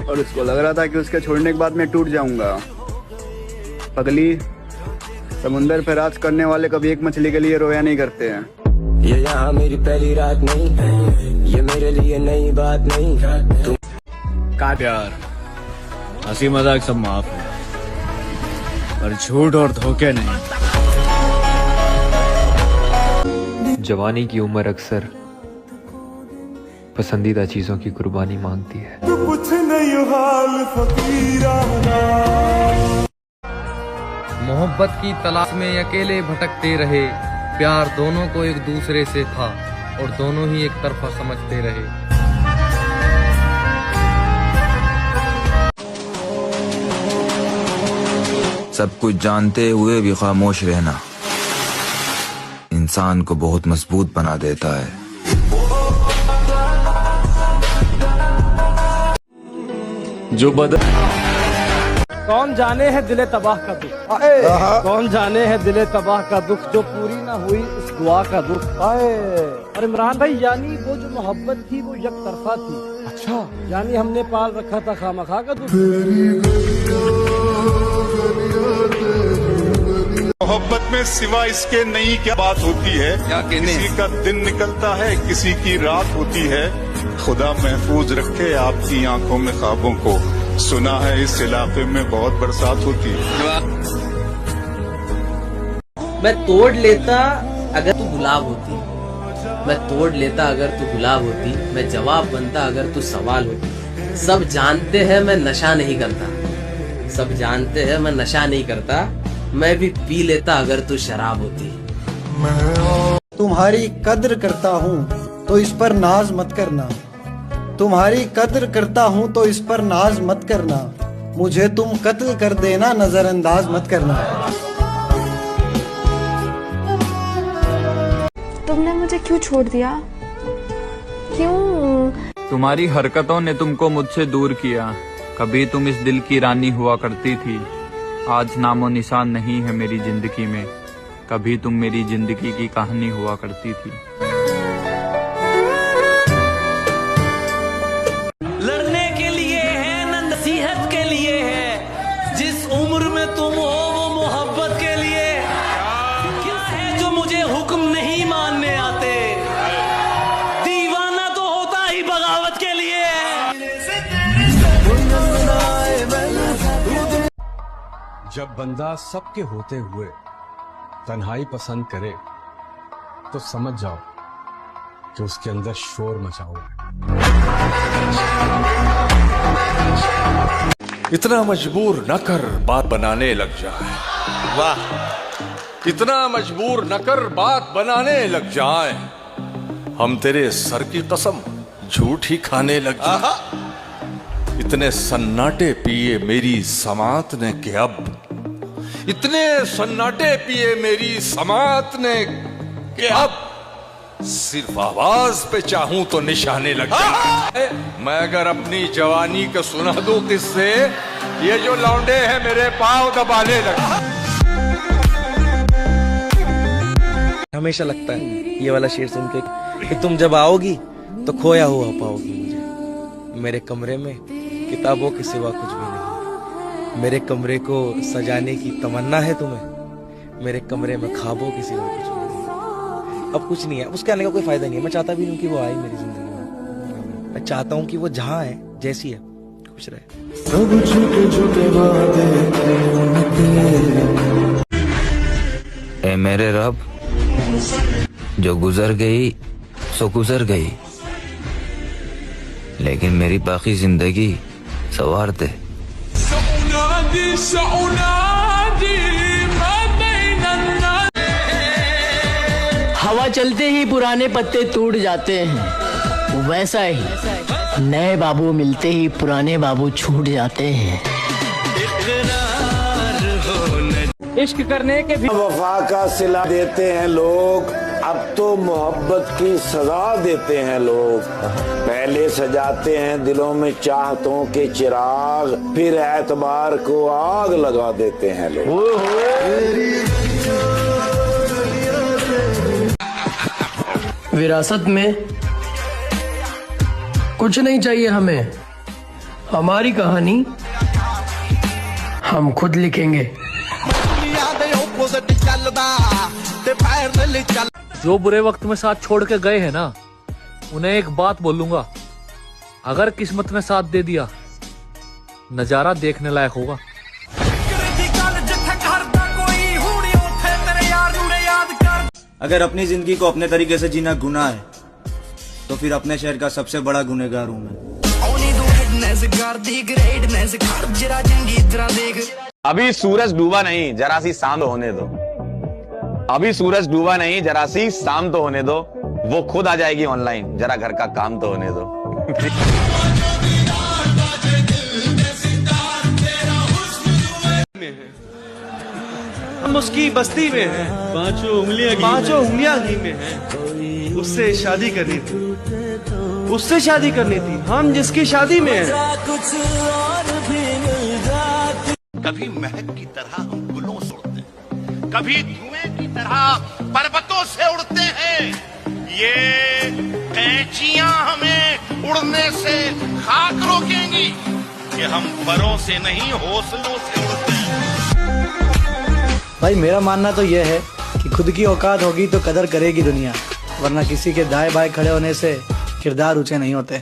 और उसको लग रहा था कि उसके छोड़ने के बाद मैं टूट जाऊंगा। पगली, समुंदर पे राज करने वाले कभी एक मछली के लिए रोया नहीं करते हैं। ये यहाँ मेरी पहली रात नहीं, ये मेरे लिए नई बात नहीं। तुम का प्यार, हंसी मजाक सब माफ है, पर झूठ और धोखे नहीं। जवानी की उम्र अक्सर पसंदीदा चीजों की कुर्बानी मांगती है। मोहब्बत की तलाश में अकेले भटकते रहे, प्यार दोनों को एक दूसरे से था और दोनों ही एक तरफा समझते रहे। सब कुछ जानते हुए भी खामोश रहना इंसान को बहुत मजबूत बना देता है। जो बदल कौन जाने है दिले तबाह का दुख, कौन जाने है दिले तबाह का दुख, जो पूरी ना हुई इस दुआ का दुख। और इमरान भाई, यानी वो जो मोहब्बत थी वो एक तरफा थी। अच्छा, यानी हमने पाल रखा था खामखा का दुख। मोहब्बत में सिवा इसके नई क्या बात होती है। किसी का दिन निकलता है, किसी की रात होती है। खुदा महफूज रखे आपकी आंखों में ख्वाबों को। सुना है इस इलाके में बहुत बरसात होती है। मैं तोड़ लेता अगर तू गुलाब होती, मैं तोड़ लेता अगर तू गुलाब होती, मैं जवाब बनता अगर तू सवाल होती। सब जानते हैं मैं नशा नहीं करता, सब जानते हैं मैं नशा नहीं करता, मैं भी पी लेता अगर तू शराब होती। तुम्हारी कद्र करता हूँ तो इस पर नाज मत करना, तुम्हारी कद्र करता हूँ तो इस पर नाज मत करना, मुझे तुम कत्ल कर देना नजरअंदाज मत करना। तुमने मुझे क्यों छोड़ दिया, क्यों? तुम्हारी हरकतों ने तुमको मुझसे दूर किया। कभी तुम इस दिल की रानी हुआ करती थी, आज नामो निशान नहीं है मेरी जिंदगी में। कभी तुम मेरी जिंदगी की कहानी हुआ करती थी। लड़ने के लिए है न नसीहत के लिए है, जिस उम्र में तुम हो वो मोहब्बत के लिए। क्या है जो मुझे हुक्म नहीं मानने आते, दीवाना तो होता ही बगावत के लिए। जब बंदा सबके होते हुए तन्हाई पसंद करे तो समझ जाओ कि उसके अंदर शोर मचा हुआ है। इतना मजबूर न कर बात बनाने लग जाए, वाह, इतना मजबूर न कर बात बनाने लग जाए, हम तेरे सर की कसम झूठ ही खाने लग जाए। इतने सन्नाटे पिए मेरी समात ने कि अब, इतने सन्नाटे पिए मेरी समात ने कि अब सिर्फ आवाज पे चाहूं तो निशाने लग जाए। मैं अगर अपनी जवानी को सुना दूं किससे, ये जो लौंडे हैं मेरे पांव दबाने लगे। हमेशा लगता है ये वाला शेर सुन के कि तुम जब आओगी तो खोया हुआ पाओगी मुझे। मेरे कमरे में किताबों के सिवा कुछ भी नहीं, मेरे कमरे को सजाने की तमन्ना है तुम्हें, मेरे कमरे में ख्वाबों के सिवा कुछ भी नहीं। अब कुछ नहीं है, उसके आने का कोई फायदा नहीं है। मैं चाहता भी नहीं कि वो आए मेरी जिंदगी में। मैं चाहता हूँ कि वो जहाँ है जैसी है खुश रहे। ए मेरे रब, जो गुजर गई सो गुजर गई, लेकिन मेरी बाकी जिंदगी सवार दे। हवा चलते ही पुराने पत्ते टूट जाते हैं, वैसा ही नए बाबू मिलते ही पुराने बाबू छूट जाते हैं। इश्क करने के भी वफा का सिला देते हैं लोग, अब तो मोहब्बत की सजा देते हैं लोग। पहले सजाते हैं दिलों में चाहतों के चिराग, फिर एतबार को आग लगा देते हैं लोग। विरासत में कुछ नहीं चाहिए हमें, हमारी कहानी हम खुद लिखेंगे। जो बुरे वक्त में साथ छोड़ के गए हैं ना, उन्हें एक बात बोलूंगा, अगर किस्मत ने साथ दे दिया, नजारा देखने लायक होगा। अगर अपनी जिंदगी को अपने तरीके से जीना गुनाह है, तो फिर अपने शहर का सबसे बड़ा गुनहगार हूँ मैं। अभी सूरज डूबा नहीं, जरा सी शाम तो होने दो। अभी सूरज डूबा नहीं, जरा सी शाम तो होने दो। वो खुद आ जाएगी ऑनलाइन, जरा घर का काम तो होने दो। हम उसकी बस्ती में हैं, पांचों उंगलियां घी में हैं। उससे शादी करनी थी, उससे शादी करनी थी, हम जिसकी शादी में हैं। कभी महक की तरह हम गुलों से उड़ते हैं, कभी धुएं की तरह पर्वतों से उड़ते हैं। ये कैंचियां हमें उड़ने से खाक रोकेंगी कि हम परों से नहीं हौसलों से उड़ते हैं। भाई मेरा मानना तो यह है कि खुद की औकात होगी तो कदर करेगी दुनिया, वरना किसी के दाएं बाएं खड़े होने से किरदार ऊंचे नहीं होते।